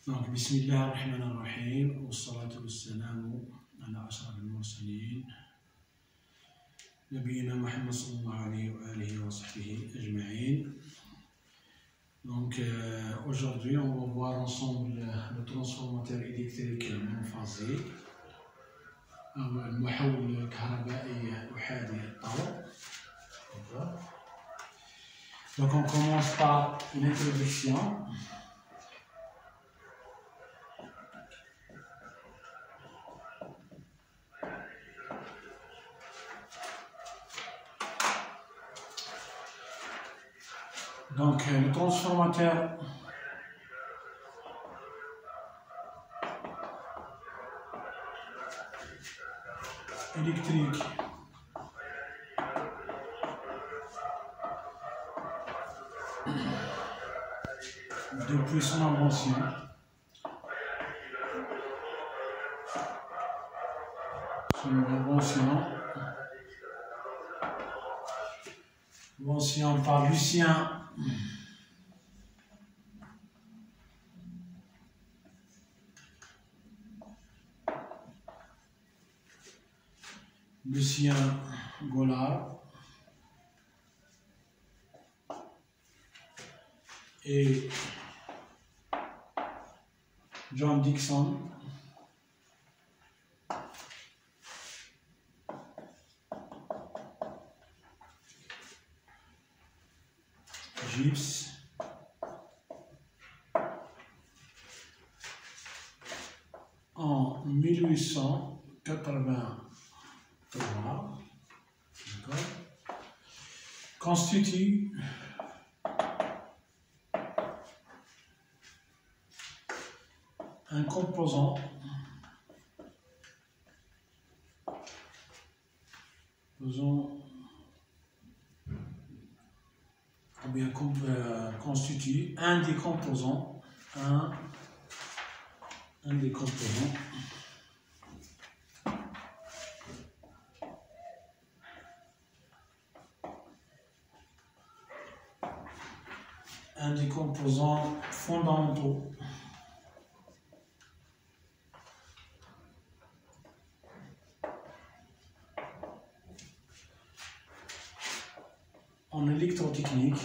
Donc, Bismillah ar-Rahman ar-Rahim, wa salatu wa salamu ala ashraf al-mursalin, Nabiyina Muhammad sallallahu alayhi wa alihi wa sahbihi ajma'in. Donc, aujourd'hui, on va voir ensemble le transformateur électrique monophasé, المحول الكهربائي أحادي الطور. Donc, on commence par une introduction. Donc, le transformateur électrique depuis son invention, par Lucien Gollard et John Dixon. Gibbs en 1883, constitue un composant constitue un des composants fondamentaux en électrotechnique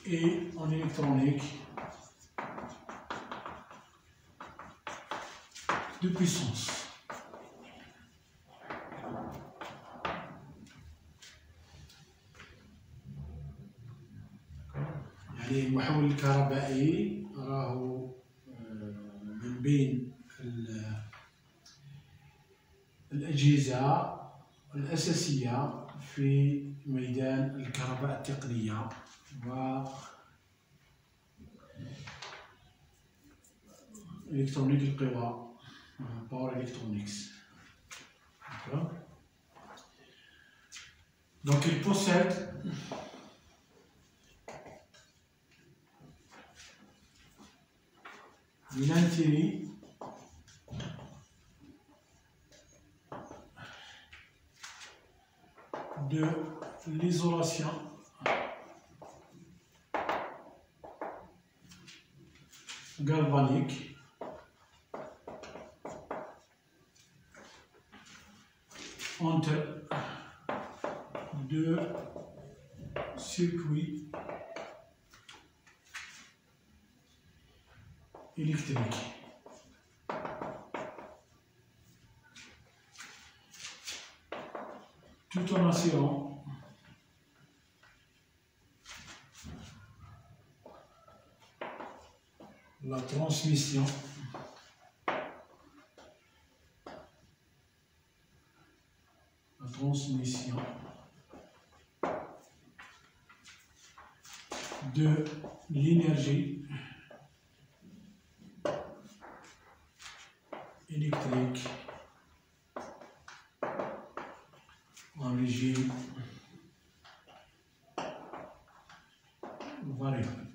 et en électronique de puissance. يعني المحول الكهربائي راهو من بين الأجهزة الأساسية في ميدان الكهرباء التقنية و إلكترونيك القوى Power Electronics. Donc il possède une intérêt de l'isolation galvanique entre deux circuits électriques. Tout en assurant la transmission de l'énergie électrique en régime variable.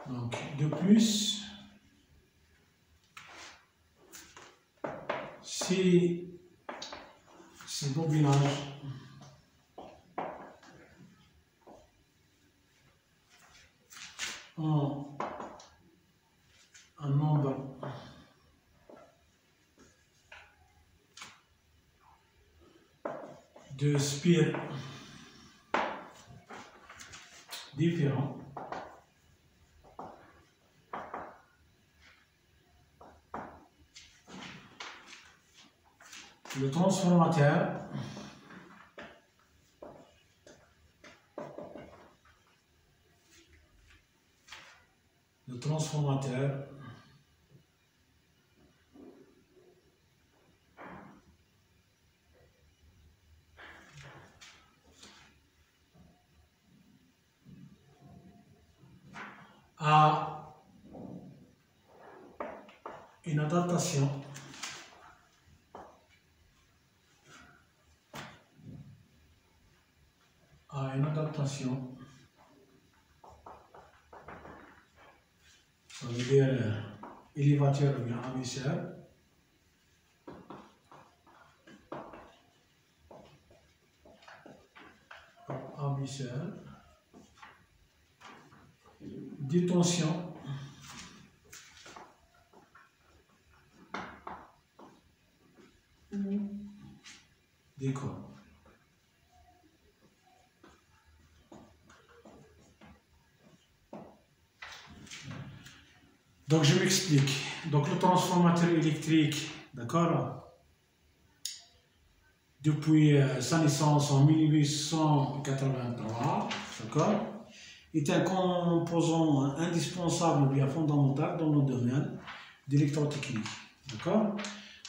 Donc, de plus, si bobinage en un nombre de spires différents, le transformateur a une adaptation ça veut dire élévateur ou bien abaisseur, de tension des corps. Donc je m'explique. Donc le transformateur électrique, d'accord, depuis sa naissance en 1883, d'accord, est un composant indispensable ou bien fondamental dans le domaine d'électrotechnique, d'accord.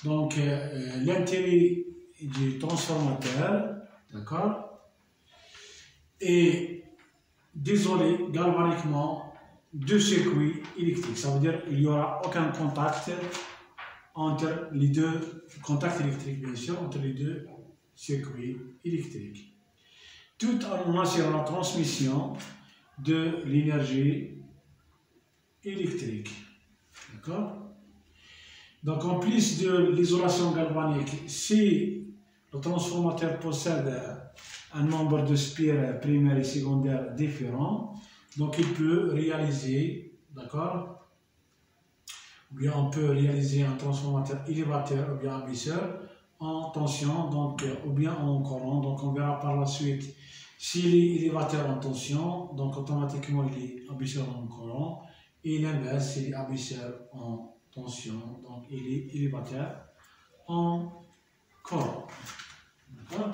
Donc l'intérêt du transformateur, d'accord, est d'isoler galvaniquement deux circuits électriques. Ça veut dire qu'il n'y aura aucun contact entre les deux, contact électrique bien sûr, entre les deux circuits électriques, tout en assurant la transmission de l'énergie électrique. D'accord? Donc en plus de l'isolation galvanique, si le transformateur possède un nombre de spires primaires et secondaires différents, donc il peut réaliser, d'accord, ou bien on peut réaliser un transformateur élévateur ou bien abaisseur en tension, donc, ou bien en courant. Donc on verra par la suite s'il est élévateur en tension, donc automatiquement il est abaisseur en courant, et l'inverse, s'il est abaisseur en tension, donc il est élévateur en courant. D'accord?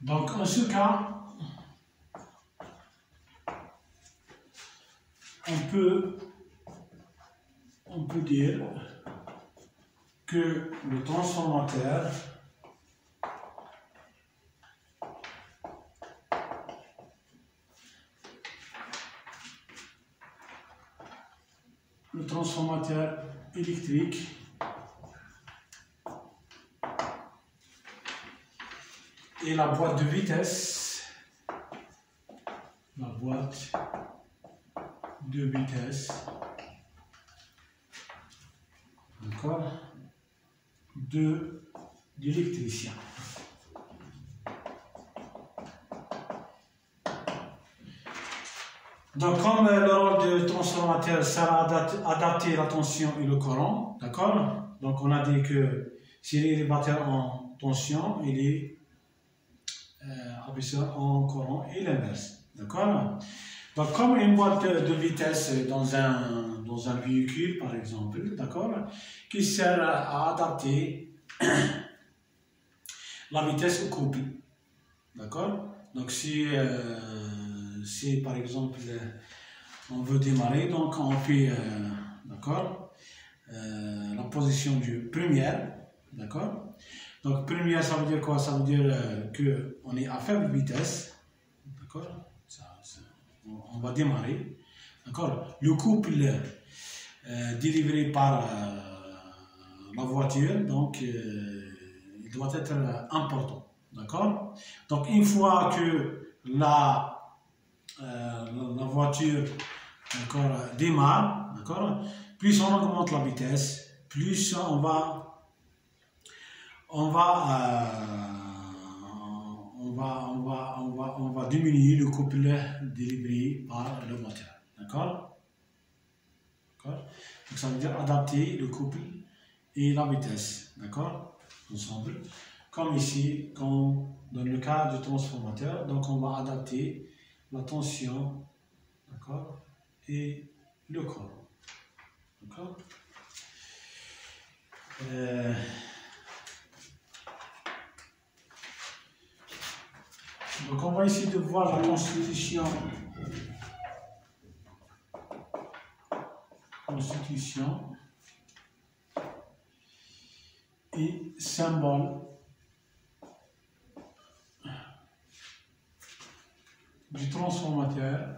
Donc, en ce cas, on peut dire que le transformateur électrique et la boîte de vitesse, d'accord, de l'électricien. Donc, comme le rôle du transformateur sera adapter la tension et le courant, d'accord? Donc, on a dit que s'il est élévateur en tension, il est abaisseur en courant et l'inverse, d'accord? Donc, comme une boîte de vitesse dans un véhicule, par exemple, d'accord, qui sert à adapter la vitesse au couple. D'accord? Donc si par exemple on veut démarrer, donc on fait d'accord, la position du première, d'accord? Donc première, ça veut dire quoi? Ça veut dire que on est à faible vitesse, d'accord? On va démarrer, d'accord? Le couple délivré par la voiture, donc il doit être important, d'accord? Donc une fois que la voiture, d'accord, démarre, d'accord, plus on augmente la vitesse, plus on va diminuer le couple délivré par le moteur, d'accord? Donc ça veut dire adapter le couple et la vitesse, d'accord, ensemble. Comme ici, dans le cas du transformateur, donc on va adapter la tension, d'accord, et le courant, d'accord. Donc on va essayer de voir la constitution et symbole du transformateur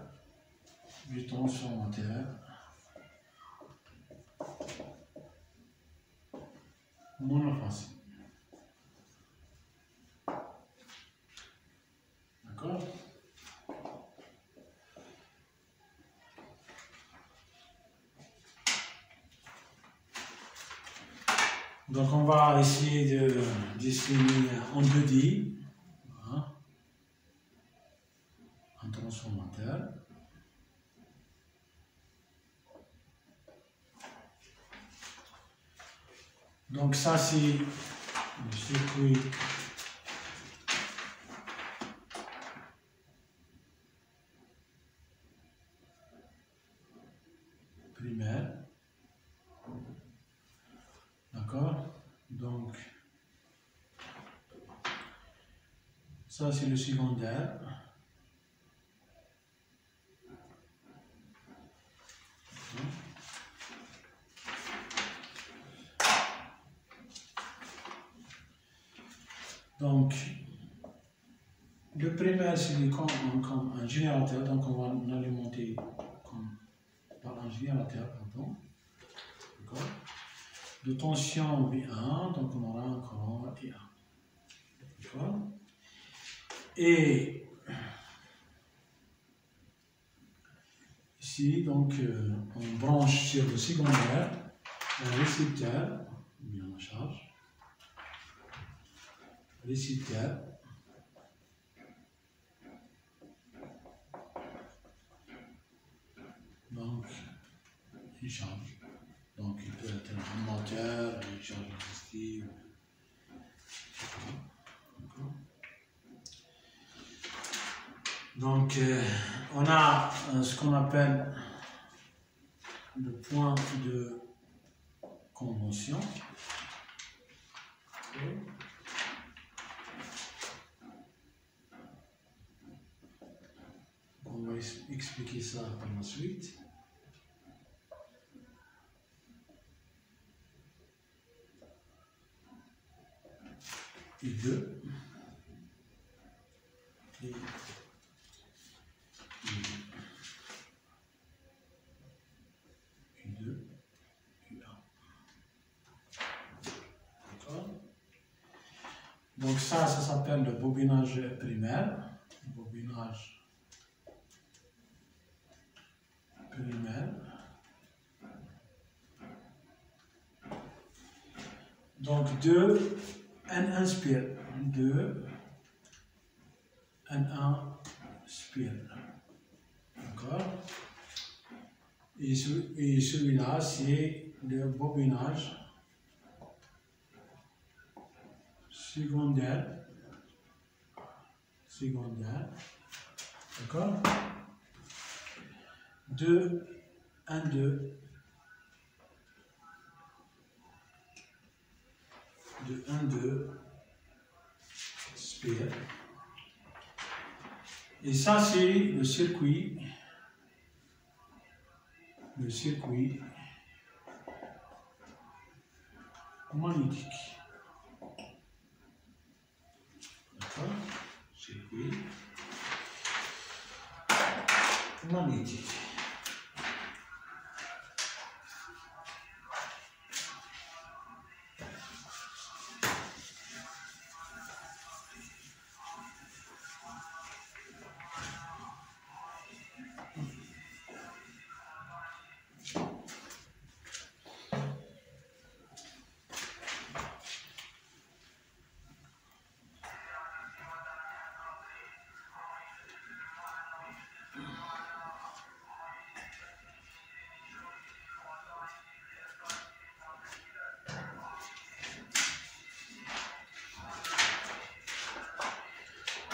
monophasique. D'accord? Donc on va essayer de dessiner en 2D un transformateur. Donc ça c'est le circuit primaire. D'accord? Donc ça c'est le secondaire. Donc, le primaire, c'est comme un générateur, donc on va l'alimenter par un générateur, pardon. D'accord? De tension V1, donc on aura un courant I1. D'accord? Et ici, donc, on branche sur le secondaire un récepteur, bien la charge. Récepteur. Donc, il change. Donc, il peut être un moteur, une charge resistive. Donc, on a ce qu'on appelle le point de convention. On va expliquer ça par la suite. Et deux. Et deux. Et un. D'accord? Donc ça s'appelle le bobinage primaire. Bobinage primaire. Donc 2, N1 spire. 2, N1 spire. D'accord? Et celui-là, c'est le bobinage secondaire. D'accord? 2, N2. de 1,2 sphere. Et ça, c'est le circuit magnétique. D'accord? Circuit magnétique.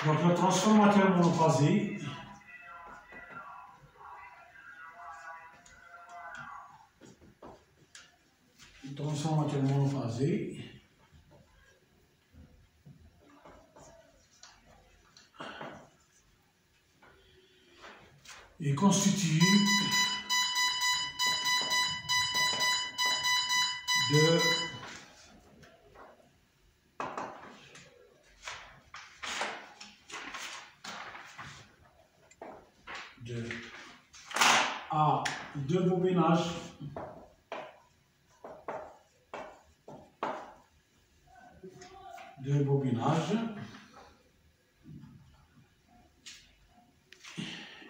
Donc le transformateur monophasé, est constitué de deux bobinages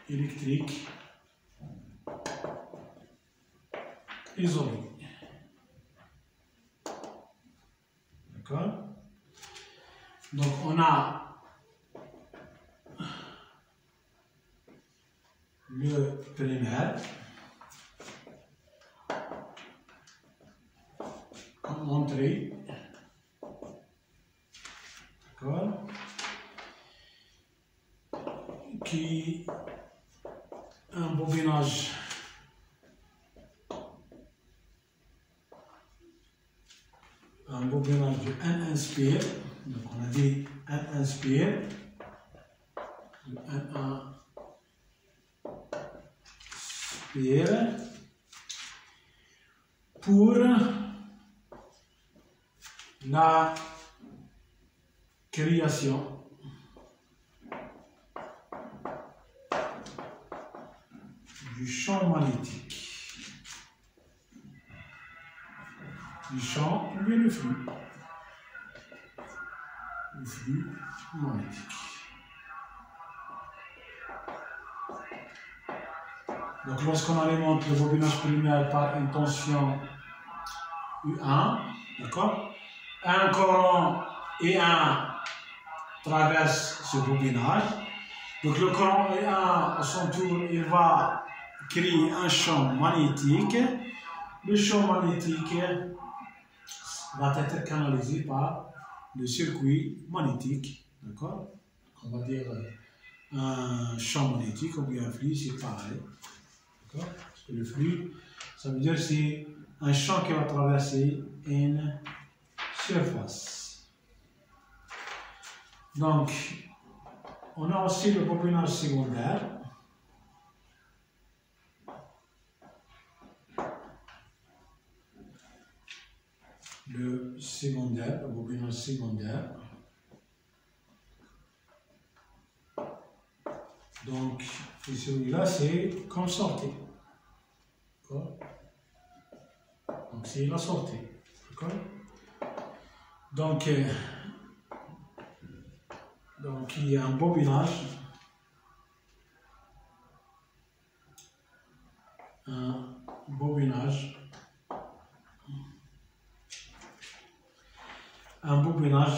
électriques isolés. D'accord? Donc on a le primaire comme entrée. D'accord? Qui un bobinage de N1 sphere. Donc on a dit N1 sphere, N1 sphere pour la création du champ magnétique. Du champ, lui le flux magnétique. Donc lorsqu'on alimente le bobinage primaire par une tension U1, d'accord, un courant E1 traverse ce bobinage. Donc le courant E1 à son tour, il va créer un champ magnétique. Le champ magnétique va être canalisé par le circuit magnétique, d'accord? On va dire un champ magnétique ou bien un flux, c'est pareil, d'accord? Parce que le flux, ça veut dire que c'est un champ qui va traverser une surface. Donc, on a aussi le bobinage secondaire. Le bobinage secondaire. Donc, celui-là, c'est comme sortie. D'accord? Donc, c'est la sortie. D'accord? Donc, il y a un bobinage. Un bobinage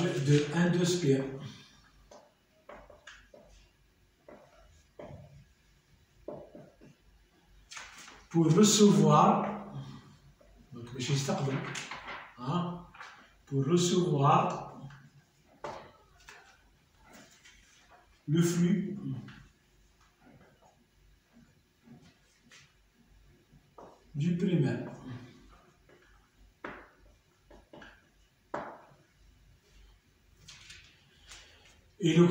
de N2 sphere. Pour recevoir, donc pour recevoir le flux du primaire. et le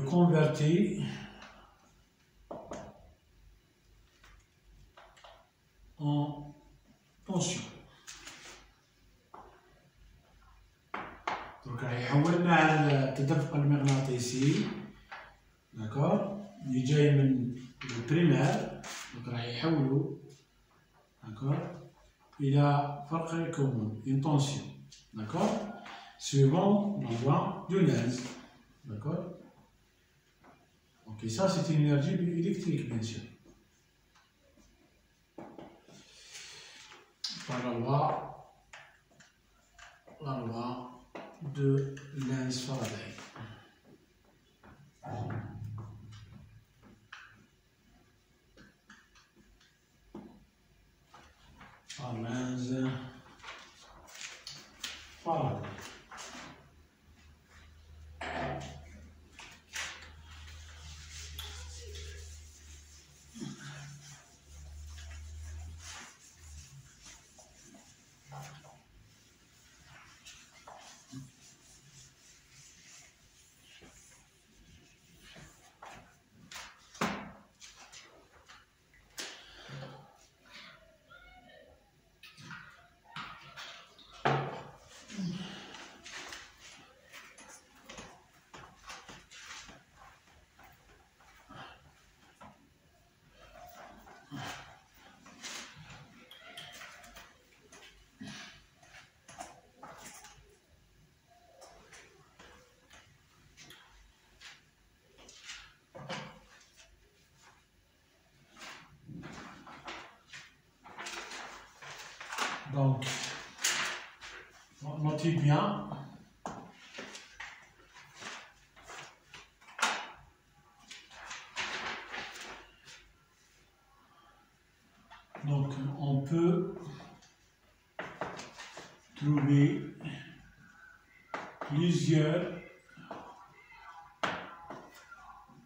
convertit en tension. Donc راح يحولنا التدفق المغناطيسي داكور اللي جاي من البريمير، donc راح يحولوا داكور الى فرق الكون une tension, d'accord, suivant la loi de Lenz, d'accord. Ok, ça c'est une énergie électrique bien sûr, par la loi de Lenz-Faraday. Par Lenz-Faraday. Donc, notez bien. Donc, on peut trouver plusieurs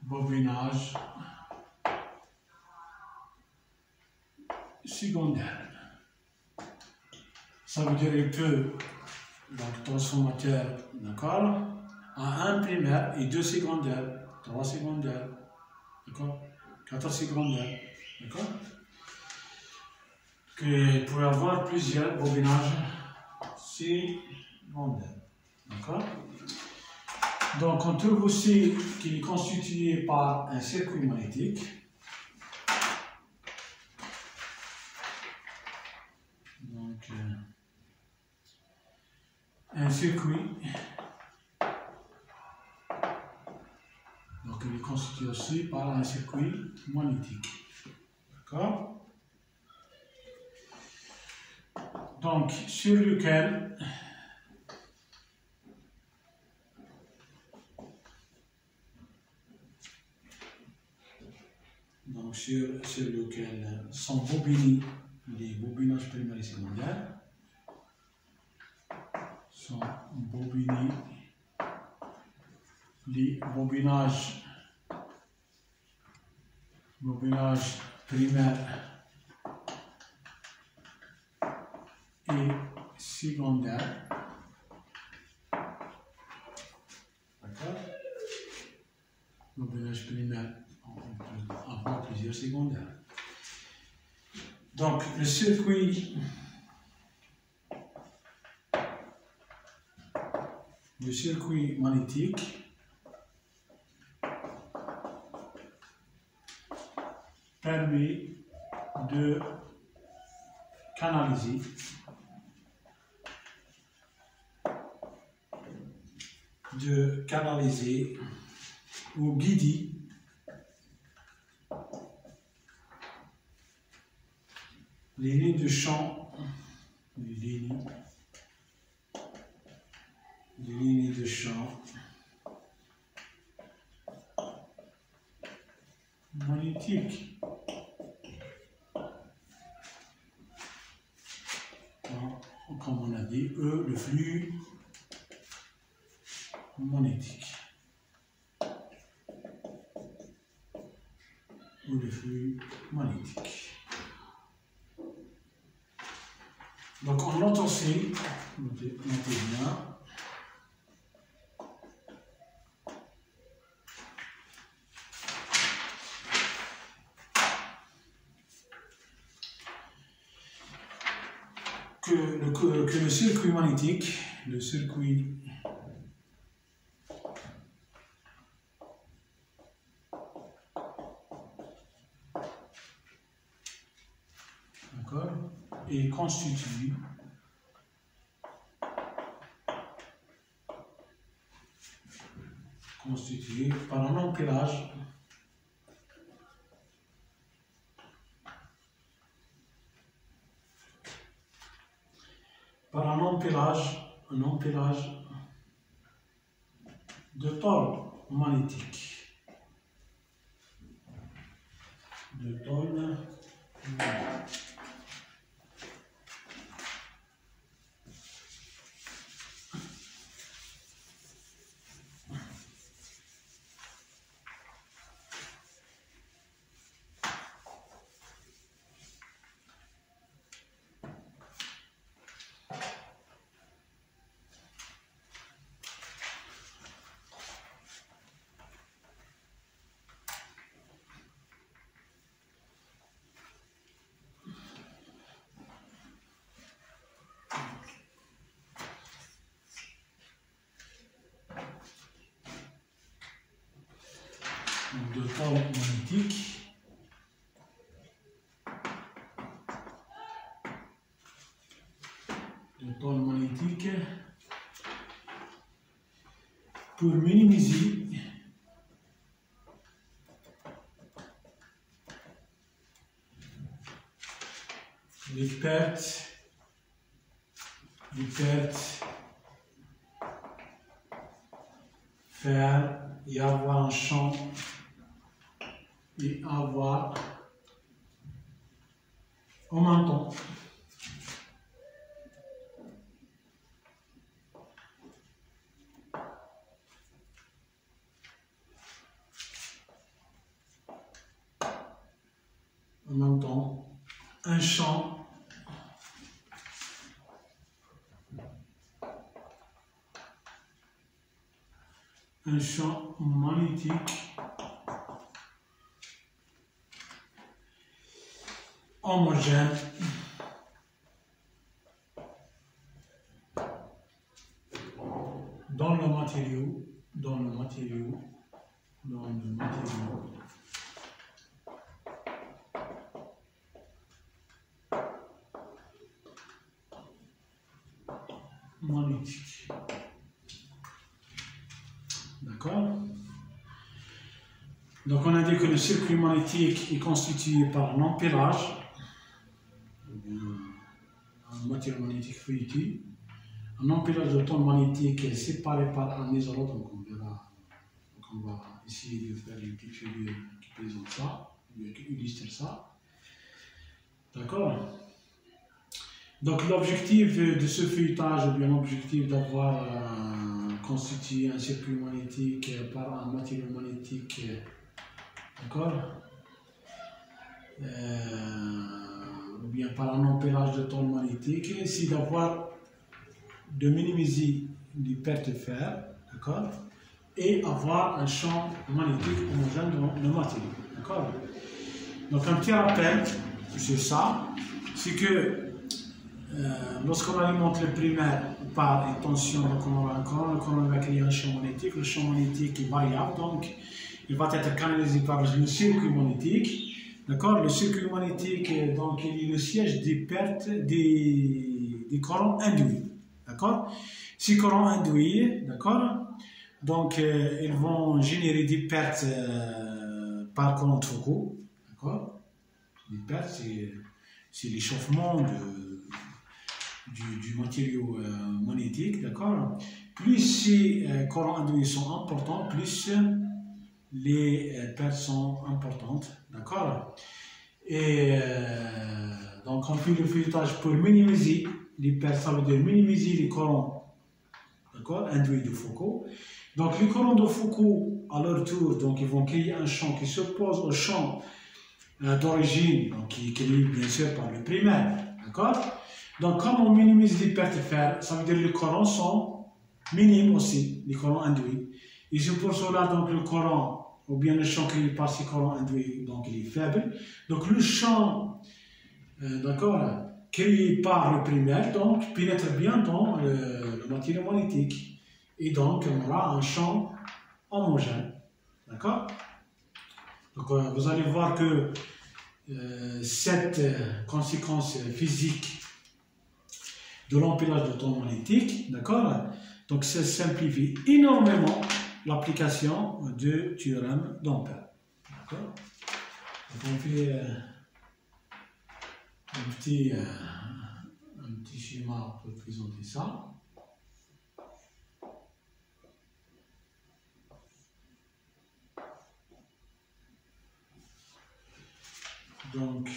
bobinages secondaires. Ça veut dire qu'il peut, donc transformateur, d'accord, à un primaire et 2 secondaires, 3 secondaires, d'accord, 4 secondaires, d'accord, qu'il peut avoir plusieurs bobinages secondaires, d'accord. Donc on trouve aussi qu'il est constitué par un circuit magnétique. Donc, un circuit, donc il est constitué aussi par un circuit magnétique, d'accord. Donc sur lequel sont bobinés les bobinages primaires et secondaires. Sont bobinés les bobinages primaires et secondaires. D'accord. Bobinage primaire, on peut avoir plusieurs secondaires. Donc le circuit magnétique permet de canaliser ou guider les lignes de champ, les lignes de champ magnétique. Comme on a dit, le flux magnétique. Ou le flux magnétique. Donc on note aussi, notez bien, que le circuit magnétique, d'accord, est constitué par un empilage de tôles magnétiques. De tôles magnétiques pour minimiser les pertes faire y avoir un champ et avoir en même temps un champ magnétique homogène dans le matériau magnétique. D'accord? Donc on a dit que le circuit magnétique est constitué par un empilage, un matériau magnétique feuilleté, un empilage de tôles magnétiques séparé par un isolant. Donc on verra, donc on va essayer de faire une petite figure qui présente ça, qui illustre ça. D'accord? Donc l'objectif de ce feuilletage, ou bien l'objectif d'avoir constitué un circuit magnétique par un matériau magnétique, d'accord, ou bien par un empilage de tôles magnétiques, c'est de minimiser les pertes de fer, d'accord, et avoir un champ magnétique homogène dans le matériau, d'accord. Donc un petit rappel sur ça, c'est que lorsqu'on alimente le primaire par une tension de courant, le courant va créer un champ magnétique. Le champ magnétique est variable, donc il va être canalisé par le circuit magnétique. D'accord? Le circuit magnétique, donc, il est le siège des pertes des courants induits. D'accord? Ces courants induits, d'accord? Donc, ils vont générer des pertes par courant de Foucault. D'accord? Les pertes, c'est l'échauffement du matériau magnétique, d'accord. Plus ces courants induits sont importants, plus les pertes sont importantes, d'accord. Et donc on fait le feuilletage pour minimiser les pertes, ça veut dire minimiser les courants, d'accord, induits de Foucault. Donc les courants de Foucault, à leur tour, donc ils vont créer un champ qui s'oppose au champ d'origine, donc qui est créé bien sûr par le primaire, d'accord. Donc, comme on minimise les pertes de fer, ça veut dire que les courants sont minimes aussi, les courants induits. Et c'est pour cela donc le courant, ou bien le champ créé par ces courants induits, donc il est faible. Donc le champ, d'accord, créé par le primaire, donc pénètre bien dans le matériau magnétique. Et donc, on aura un champ homogène. D'accord? Donc, vous allez voir que cette conséquence physique de l'empilage de temps magnétique, d'accord? Donc, ça simplifie énormément l'application du théorème d'Ampère. D'accord? Donc, on fait un petit schéma pour présenter ça. Donc,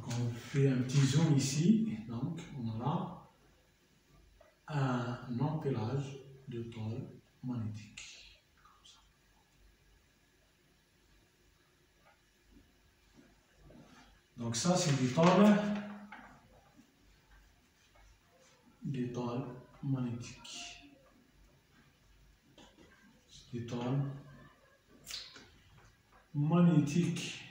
on fait un petit zoom ici. Donc, on aura un empilage de tôle magnétique. Comme ça. Donc, ça, c'est des tôles magnétiques. Des tôles magnétiques.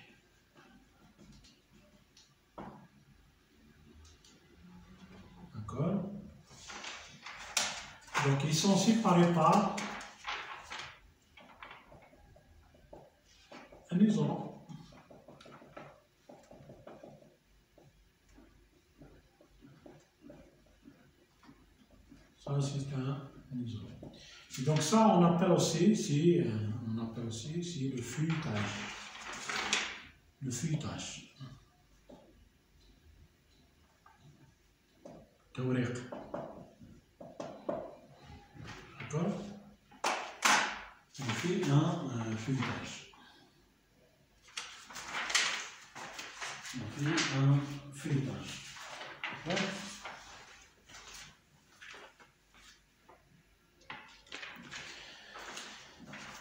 D'accord? Donc, ils sont séparés par un isolant. Ça, c'est un isolant. Et donc, ça, on appelle aussi, le feuilletage. Le feuilletage. Théorique. D'accord? On fait un feuilletage. On fait un feuilletage. D'accord?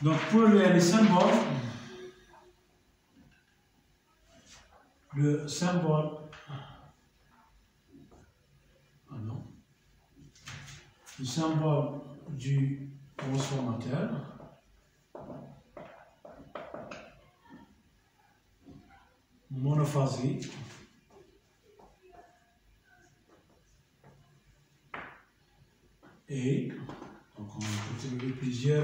Donc pour les symboles, le symbole du transformateur monophasique et donc on peut trouver plusieurs